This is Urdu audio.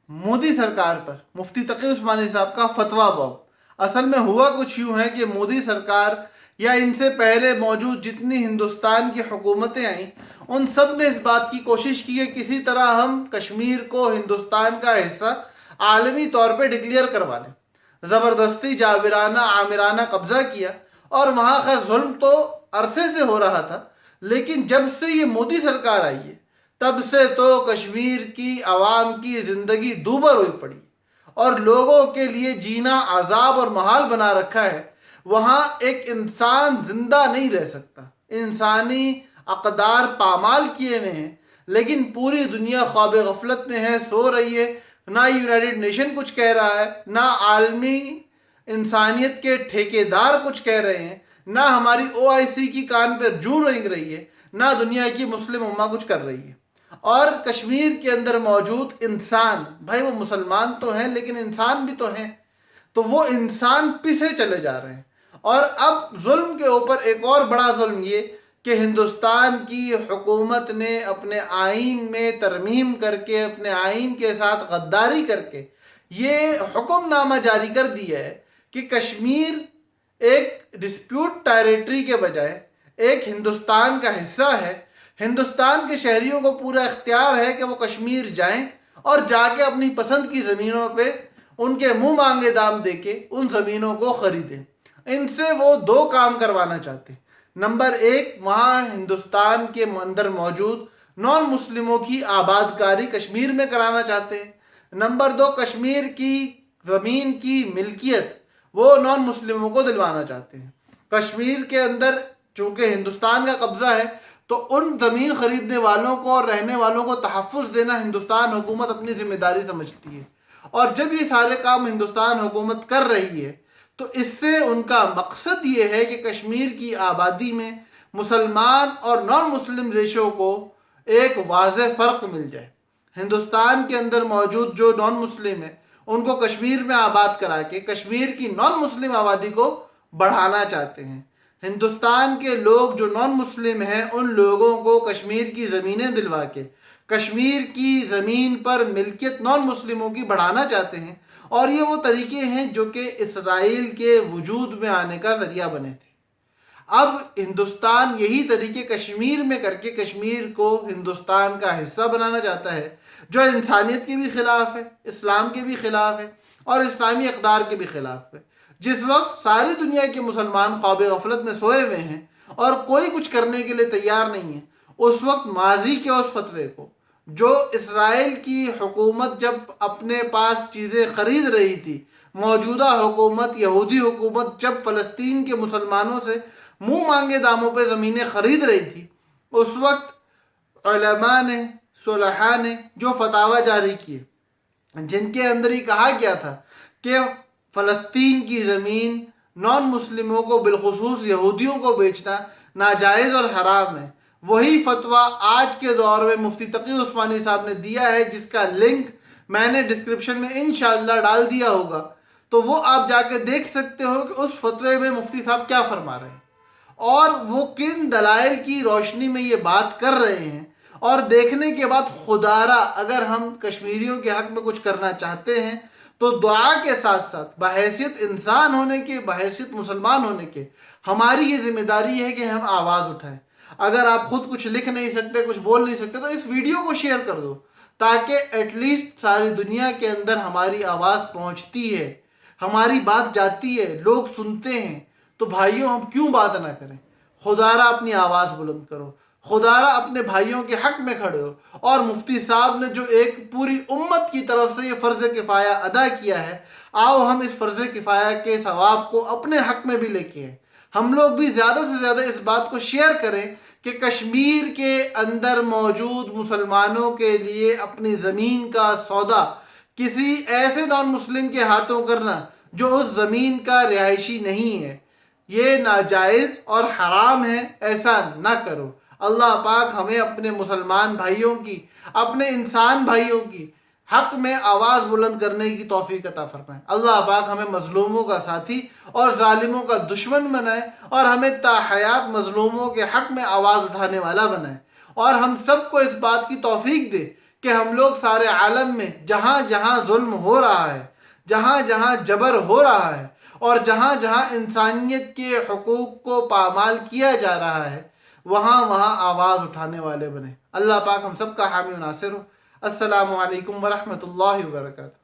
مودی سرکار پر مفتی تقی عثمانی صاحب کا فتویٰ باب۔ اصل میں ہوا کچھ یوں ہے کہ مودی سرکار یا ان سے پہلے موجود جتنی ہندوستان کی حکومتیں آئیں ان سب نے اس بات کی کوشش کی کہ کسی طرح ہم کشمیر کو ہندوستان کا حصہ عالمی طور پہ ڈکلیئر کروا لیں۔ زبردستی جابرانہ آمرانہ قبضہ کیا، اور وہاں خیر ظلم تو عرصے سے ہو رہا تھا، لیکن جب سے یہ مودی سرکار آئی ہے تب سے تو کشمیر کی عوام کی زندگی دوبر ہوئی پڑی اور لوگوں کے لیے جینا عذاب اور محال بنا رکھا ہے۔ وہاں ایک انسان زندہ نہیں رہ سکتا، انسانی اقدار پامال کیے ہوئے ہیں، لیکن پوری دنیا خواب غفلت میں ہے، سو رہی ہے۔ نہ یونائٹڈ نیشن کچھ کہہ رہا ہے، نہ عالمی انسانیت کے ٹھیکیدار کچھ کہہ رہے ہیں، نہ ہماری OIC کی کان پہ جوں رنگ رہی ہے، نہ دنیا کی مسلم امہ کچھ کر رہی ہے۔ اور کشمیر کے اندر موجود انسان، بھائی وہ مسلمان تو ہیں لیکن انسان بھی تو ہیں، تو وہ انسان پسے چلے جا رہے ہیں۔ اور اب ظلم کے اوپر ایک اور بڑا ظلم یہ کہ ہندوستان کی حکومت نے اپنے آئین میں ترمیم کر کے، اپنے آئین کے ساتھ غداری کر کے یہ حکم نامہ جاری کر دیا ہے کہ کشمیر ایک ڈسپیوٹ ٹیریٹری کے بجائے ایک ہندوستان کا حصہ ہے۔ ہندوستان کے شہریوں کو پورا اختیار ہے کہ وہ کشمیر جائیں اور جا کے اپنی پسند کی زمینوں پہ ان کے منہ مانگے دام دے کے ان زمینوں کو خریدیں۔ ان سے وہ دو کام کروانا چاہتے ہیں۔ نمبر ایک، وہاں ہندوستان کے اندر موجود نان مسلموں کی آباد کاری کشمیر میں کرانا چاہتے ہیں۔ نمبر دو، کشمیر کی زمین کی ملکیت وہ نان مسلموں کو دلوانا چاہتے ہیں۔ کشمیر کے اندر چونکہ ہندوستان کا قبضہ ہے تو ان زمین خریدنے والوں کو اور رہنے والوں کو تحفظ دینا ہندوستان حکومت اپنی ذمہ داری سمجھتی ہے۔ اور جب یہ سارے کام ہندوستان حکومت کر رہی ہے تو اس سے ان کا مقصد یہ ہے کہ کشمیر کی آبادی میں مسلمان اور نان مسلم ریشو کو ایک واضح فرق مل جائے۔ ہندوستان کے اندر موجود جو نان مسلم ہیں ان کو کشمیر میں آباد کرا کے کشمیر کی نان مسلم آبادی کو بڑھانا چاہتے ہیں۔ ہندوستان کے لوگ جو نان مسلم ہیں ان لوگوں کو کشمیر کی زمینیں دلوا کے کشمیر کی زمین پر ملکیت نان مسلموں کی بڑھانا چاہتے ہیں، اور یہ وہ طریقے ہیں جو کہ اسرائیل کے وجود میں آنے کا ذریعہ بنے تھے۔ اب ہندوستان یہی طریقے کشمیر میں کر کے کشمیر کو ہندوستان کا حصہ بنانا چاہتا ہے، جو انسانیت کے بھی خلاف ہے، اسلام کے بھی خلاف ہے اور اسلامی اقدار کے بھی خلاف ہے۔ جس وقت ساری دنیا کے مسلمان خواب غفلت میں سوئے ہوئے ہیں اور کوئی کچھ کرنے کے لیے تیار نہیں ہے، اس وقت ماضی کے اس فتوے کو جو اسرائیل کی حکومت جب اپنے پاس چیزیں خرید رہی تھی، موجودہ حکومت یہودی حکومت جب فلسطین کے مسلمانوں سے منہ مانگے داموں پہ زمینیں خرید رہی تھی، اس وقت علماء نے، صلحاء نے جو فتاوی جاری کیے جن کے اندر ہی کہا گیا تھا کہ فلسطین کی زمین نان مسلموں کو بالخصوص یہودیوں کو بیچنا ناجائز اور حرام ہے، وہی فتویٰ آج کے دور میں مفتی تقی عثمانی صاحب نے دیا ہے، جس کا لنک میں نے ڈسکرپشن میں انشاءاللہ ڈال دیا ہوگا، تو وہ آپ جا کے دیکھ سکتے ہو کہ اس فتوے میں مفتی صاحب کیا فرما رہے ہیں اور وہ کن دلائل کی روشنی میں یہ بات کر رہے ہیں۔ اور دیکھنے کے بعد خدارہ اگر ہم کشمیریوں کے حق میں کچھ کرنا چاہتے ہیں تو دعا کے ساتھ ساتھ بحیثیت انسان ہونے کے، بحیثیت مسلمان ہونے کے، ہماری یہ ذمہ داری ہے کہ ہم آواز اٹھائیں۔ اگر آپ خود کچھ لکھ نہیں سکتے، کچھ بول نہیں سکتے، تو اس ویڈیو کو شیئر کر دو تاکہ ایٹ لیسٹ ساری دنیا کے اندر ہماری آواز پہنچتی ہے، ہماری بات جاتی ہے، لوگ سنتے ہیں۔ تو بھائیوں ہم کیوں بات نہ کریں؟ خدارہ اپنی آواز بلند کرو، خدارہ اپنے بھائیوں کے حق میں کھڑے ہو۔ اور مفتی صاحب نے جو ایک پوری امت کی طرف سے یہ فرض کفایہ ادا کیا ہے، آؤ ہم اس فرض کفایہ کے ثواب کو اپنے حق میں بھی لے کے آئیں۔ ہم لوگ بھی زیادہ سے زیادہ اس بات کو شیئر کریں کہ کشمیر کے اندر موجود مسلمانوں کے لیے اپنی زمین کا سودا کسی ایسے نان مسلم کے ہاتھوں کرنا جو اس زمین کا رہائشی نہیں ہے، یہ ناجائز اور حرام ہے، ایسا نہ کرو۔ اللہ پاک ہمیں اپنے مسلمان بھائیوں کی، اپنے انسان بھائیوں کی حق میں آواز بلند کرنے کی توفیق عطا فرمائے۔ اللہ پاک ہمیں مظلوموں کا ساتھی اور ظالموں کا دشمن بنائے، اور ہمیں تا حیات مظلوموں کے حق میں آواز اٹھانے والا بنائے، اور ہم سب کو اس بات کی توفیق دے کہ ہم لوگ سارے عالم میں جہاں جہاں ظلم ہو رہا ہے، جہاں جہاں جبر ہو رہا ہے، اور جہاں جہاں انسانیت کے حقوق کو پامال کیا جا رہا ہے، وہاں وہاں آواز اٹھانے والے بنے۔ اللہ پاک ہم سب کا حامی و ناصر ہو۔ السلام علیکم ورحمۃ اللہ وبرکاتہ۔